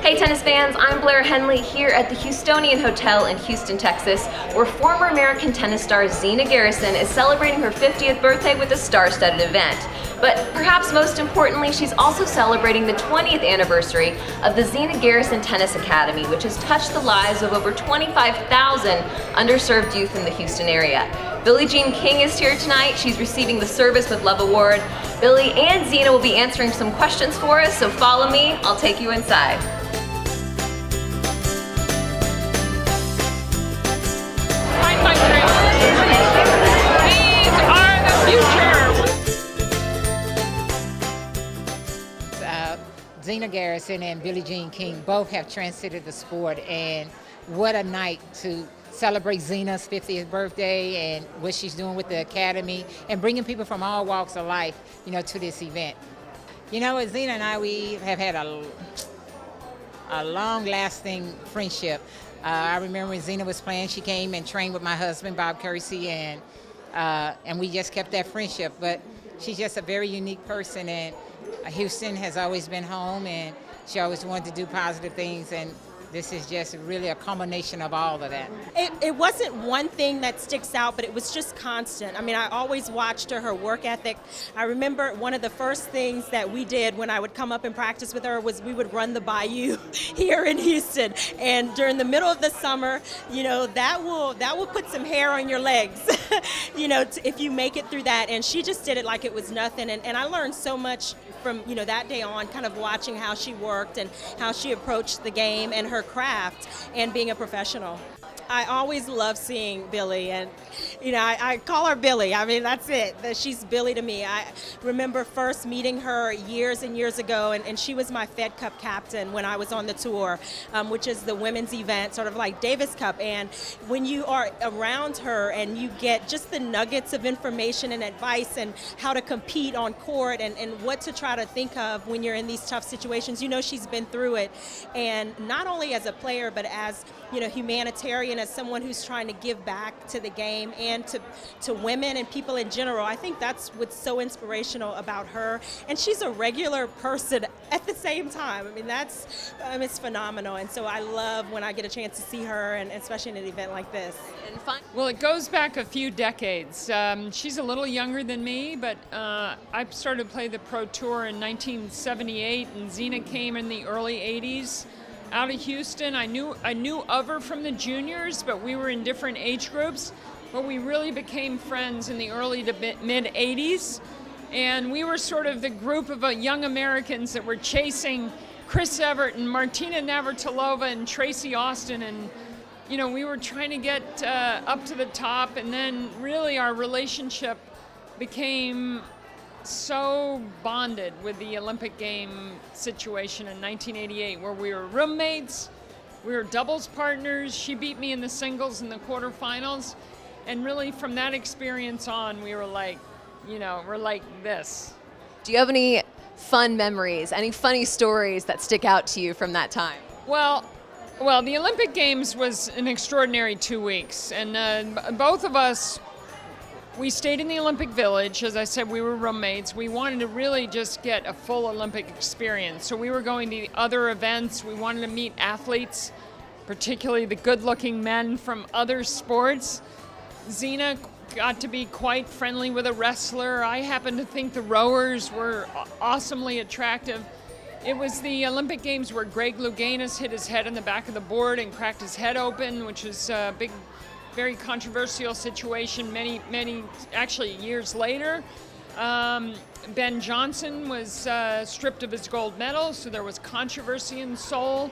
Hey tennis fans, I'm Blair Henley here at the Houstonian Hotel in Houston, Texas, where former American tennis star Zina Garrison is celebrating her 50th birthday with a star-studded event. But perhaps most importantly, she's also celebrating the 20th anniversary of the Zina Garrison Tennis Academy, which has touched the lives of over 25,000 underserved youth in the Houston area. Billie Jean King is here tonight. She's receiving the Service with Love Award. Billie and Zina will be answering some questions for us, so follow me. I'll take you inside. My these are the future. Zina Garrison and Billie Jean King both have transcended the sport, and what a night to celebrate Zina's 50th birthday and what she's doing with the academy and bringing people from all walks of life, to this event. Zina and I, we have had a long-lasting friendship. I remember when Zina was playing, she came and trained with my husband, Bob Kersee, and we just kept that friendship. But she's just a very unique person, and Houston has always been home, and she always wanted to do positive things, and this is just really a combination of all of that. It wasn't one thing that sticks out, but it was just constant. I mean, I always watched her work ethic. I remember one of the first things that we did when I would come up and practice with her was we would run the bayou here in Houston. And during the middle of the summer, that will put some hair on your legs, if you make it through that. And she just did it like it was nothing. And I learned so much from, that day on, kind of watching how she worked and how she approached the game and her craft and being a professional. I always love seeing Billie, and I call her Billie. I mean, that's it. She's Billie to me. I remember first meeting her years and years ago, and she was my Fed Cup captain when I was on the tour, which is the women's event, sort of like Davis Cup. And when you are around her and you get just the nuggets of information and advice and how to compete on court and what to try to think of when you're in these tough situations, she's been through it. And not only as a player, but as humanitarian, as someone who's trying to give back to the game and to women and people in general. I think that's what's so inspirational about her. And she's a regular person at the same time. I mean, it's phenomenal. And so I love when I get a chance to see her, and especially in an event like this. And fun. Well, it goes back a few decades. She's a little younger than me, but I started to play the Pro Tour in 1978, and Zina came in the early 80s. Out of Houston. I knew of her from the juniors, but we were in different age groups. But we really became friends in the early to mid 80s, and we were sort of the group of young Americans that were chasing Chris Evert and Martina Navratilova and Tracy Austin, and we were trying to get up to the top. And then really our relationship became so bonded with the Olympic game situation in 1988, where we were roommates, we were doubles partners. She beat me in the singles in the quarterfinals, and really from that experience on, we were like, we're like this. Do you have any fun memories, any funny stories that stick out to you from that time? Well, the Olympic Games was an extraordinary 2 weeks, and both of us, we stayed in the Olympic Village. As I said, we were roommates. We wanted to really just get a full Olympic experience. So we were going to other events. We wanted to meet athletes, particularly the good-looking men from other sports. Zina got to be quite friendly with a wrestler. I happened to think the rowers were awesomely attractive. It was the Olympic Games where Greg Louganis hit his head in the back of the board and cracked his head open, which was a big, very controversial situation many actually years later. Ben Johnson was stripped of his gold medal, so there was controversy in Seoul.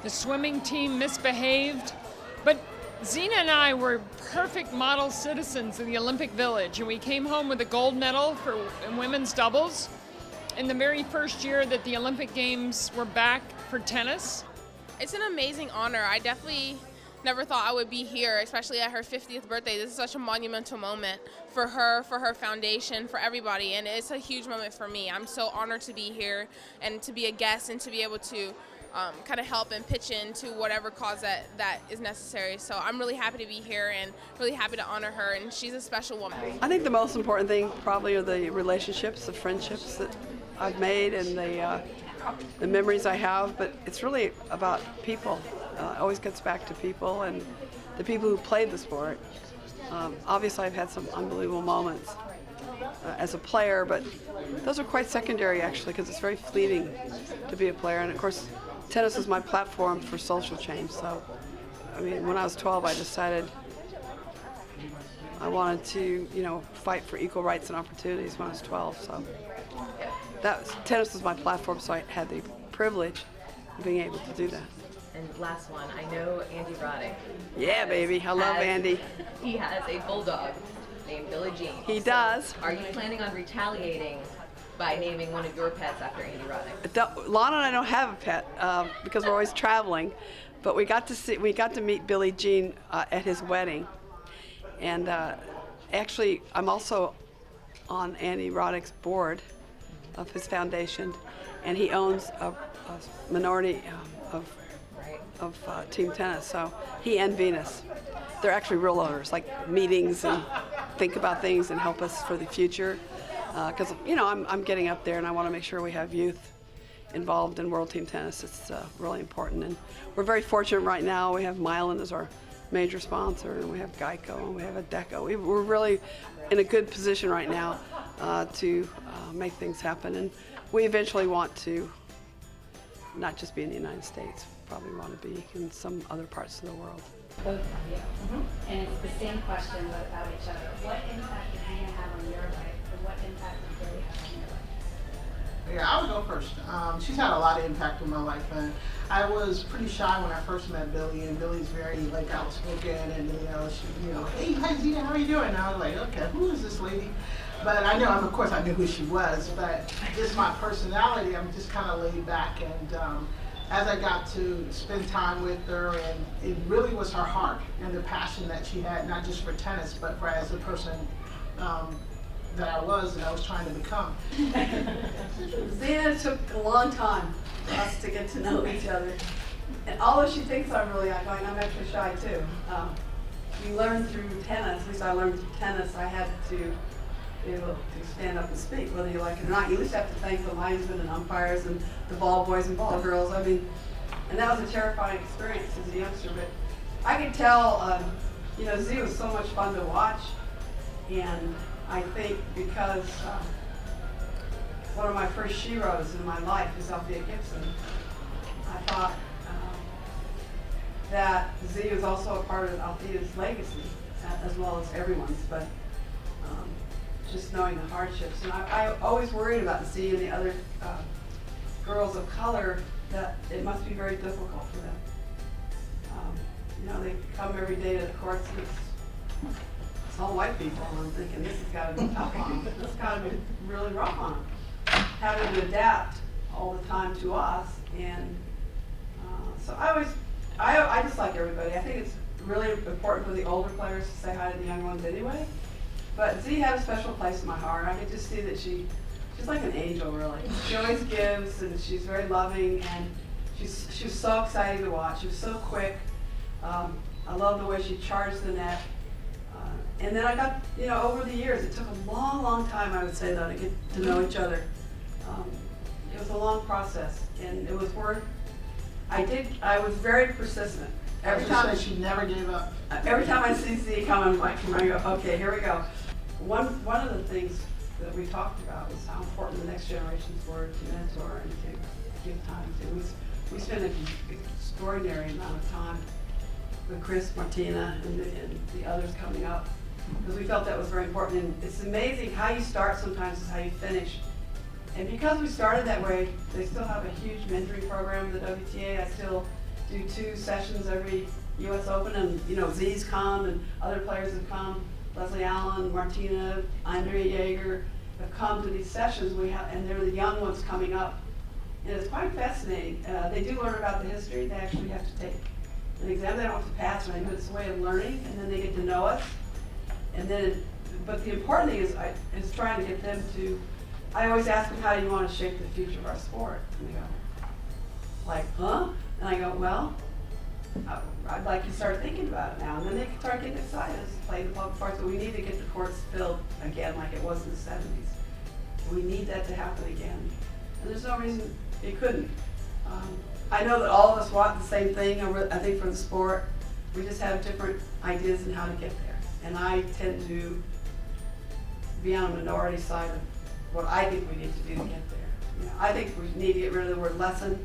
The swimming team misbehaved, but Zina and I were perfect model citizens of the Olympic Village, and we came home with a gold medal in women's doubles in the very first year that the Olympic Games were back for tennis. It's an amazing honor. I definitely never thought I would be here, especially at her 50th birthday. This is such a monumental moment for her foundation, for everybody, and it's a huge moment for me. I'm so honored to be here and to be a guest and to be able to kind of help and pitch into whatever cause that is necessary. So I'm really happy to be here and really happy to honor her, and she's a special woman. I think the most important thing probably are the relationships, the friendships that I've made, and the the memories I have, but it's really about people. It always gets back to people and the people who played the sport. Obviously, I've had some unbelievable moments as a player, but those are quite secondary, actually, because it's very fleeting to be a player. And of course, tennis is my platform for social change. So, I mean, when I was 12, I decided I wanted to, fight for equal rights and opportunities when I was 12. So, tennis was my platform, so I had the privilege of being able to do that. And last one, I know Andy Roddick. Yeah, baby, I love Andy. He has a bulldog named Billie Jean. He does. Are you planning on retaliating by naming one of your pets after Andy Roddick? Lana and I don't have a pet because we're always traveling, but we got to meet Billie Jean at his wedding, and actually I'm also on Andy Roddick's board of his foundation, and he owns a minority of team tennis. So he and Venus, they're actually real owners, like meetings and think about things and help us for the future. Because I'm getting up there and I want to make sure we have youth involved in World Team Tennis. It's really important, and we're very fortunate right now. We have Mylan as our major sponsor, and we have Geico, and we have Adecco. We're really in a good position right now to make things happen, and we eventually want to not just be in the United States. Probably want to be in some other parts of the world. Both of you. And it's the same question but about each other. What impact did Zina have on your life, and what impact did Billie have on your life? Yeah, I would go first. She's had a lot of impact on my life, and I was pretty shy when I first met Billie, and Billie's very outspoken, and hey, hi Zina, how are you doing? And I was like, okay, who is this lady? But I knew who she was, but just my personality, I'm just kind of laid back, and as I got to spend time with her, and it really was her heart and the passion that she had, not just for tennis, but for as a person that I was trying to become. Zina took a long time for us to get to know each other. And although she thinks I'm really outgoing, I'm actually shy too. You learn through tennis, at least I learned through tennis, I had to be able to stand up and speak, whether you like it or not. You just have to thank the linesmen and umpires and the ball boys and ball girls. I mean, and that was a terrifying experience as a youngster, but I could tell, Z was so much fun to watch, and I think because one of my first sheroes in my life is Althea Gibson, I thought that Z was also a part of Althea's legacy, as well as everyone's, but just knowing the hardships. And I always worried about Z and the other girls of color, that it must be very difficult for them. They come every day to the courts, and it's all white people, and I'm thinking, this has got to be tough on them. This has got to be really rough on them. Having to adapt all the time to us, and so I just like everybody. I think it's really important for the older players to say hi to the young ones anyway. But Z had a special place in my heart. I could just see that she's like an angel, really. She always gives, and she's very loving, and she was so exciting to watch. She was so quick. I love the way she charged the net. And then I got, over the years, it took a long, long time, I would say, though, to get to know each other. It was a long process, and it was worth. I was very persistent. Every time she never gave up. Every time I see Z coming, I go, okay, here we go. One of the things that we talked about was how important the next generations were to mentor and to give time to. We spent an extraordinary amount of time with Chris, Martina, and the others coming up, because we felt that was very important. And it's amazing how you start sometimes is how you finish. And because we started that way, they still have a huge mentoring program in the WTA. I still do 2 sessions every U.S. Open, and Z's come, and other players have come. Leslie Allen, Martina, Andrea Jaeger have come to these sessions. And they're the young ones coming up, and it's quite fascinating. They do learn about the history. They actually have to take an exam. They don't have to pass or anything, but it's a way of learning, and then they get to know us. And then, but the important thing is trying to get them to. I always ask them, how do you want to shape the future of our sport? And they go, like, huh? And I go, well, I'd like you to start thinking about it now. And then they can start getting excited to play the public parts, but we need to get the courts filled again like it was in the 70s. We need that to happen again. And there's no reason It couldn't. I know that all of us want the same thing, I think, for the sport. We just have different ideas on how to get there. And I tend to be on the minority side of what I think we need to do to get there. You know, I think we need to get rid of the word lesson.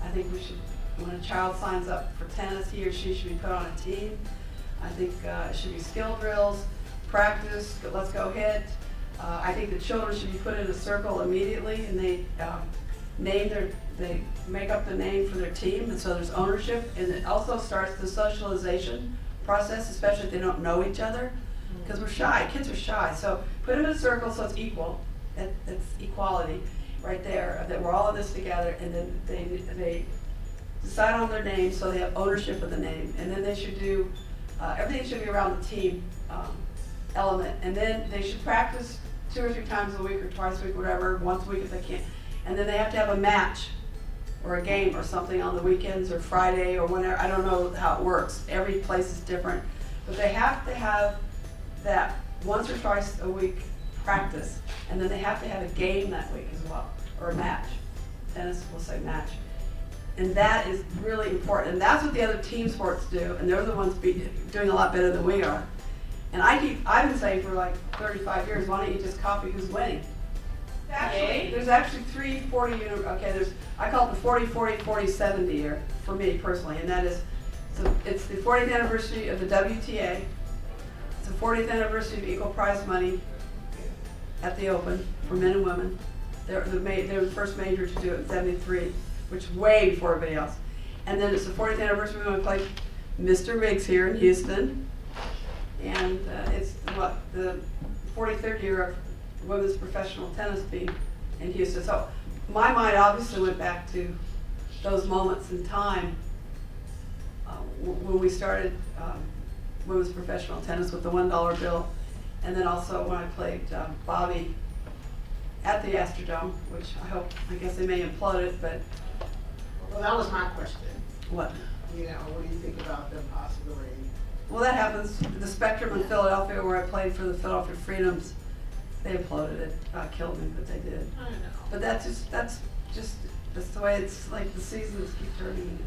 I think we should, when a child signs up for tennis, he or she should be put on a team. I think it should be skill drills, practice, let's go hit. I think the children should be put in a circle immediately, and they they make up the name for their team, and so there's ownership, and it also starts the socialization process, especially if they don't know each other, because we're shy, kids are shy. So put them in a circle so it's equal, it's equality right there, that we're all in this together, and then they decide on their name so they have ownership of the name, and then they should do, everything should be around the team element, and then they should practice 2 or 3 times a week or twice a week, whatever, once a week if they can. And then they have to have a match or a game or something on the weekends or Friday or whenever. I don't know how it works. Every place is different. But they have to have that once or twice a week practice. And then they have to have a game that week as well, or a match. Tennis will say match. And that is really important. And that's what the other team sports do. And they're the ones doing a lot better than we are. And I've been saying for like 35 years, why don't you just copy who's winning? Actually, there's actually 3 40 I call it the 40-40-40-70 year for me personally, and that is, so it's the 40th anniversary of the WTA, it's the 40th anniversary of equal prize money at the Open for men and women. They were the first major to do it in '73, which is way before everybody else. And then it's the 40th anniversary when we played Mr. Riggs here in Houston, and it's the 43rd year of women's professional tennis being in Houston. So my mind obviously went back to those moments in time when we started women's professional tennis with the $1 bill, and then also when I played Bobby at the Astrodome, which I guess they may implode it, but. Well, that was my question. What? You know, what do you think about the possibility? Well, that happens. The Spectrum in Philadelphia, where I played for the Philadelphia Freedoms, they imploded it. Killed me, but they did. I know. But that's the way it's like the seasons keep turning.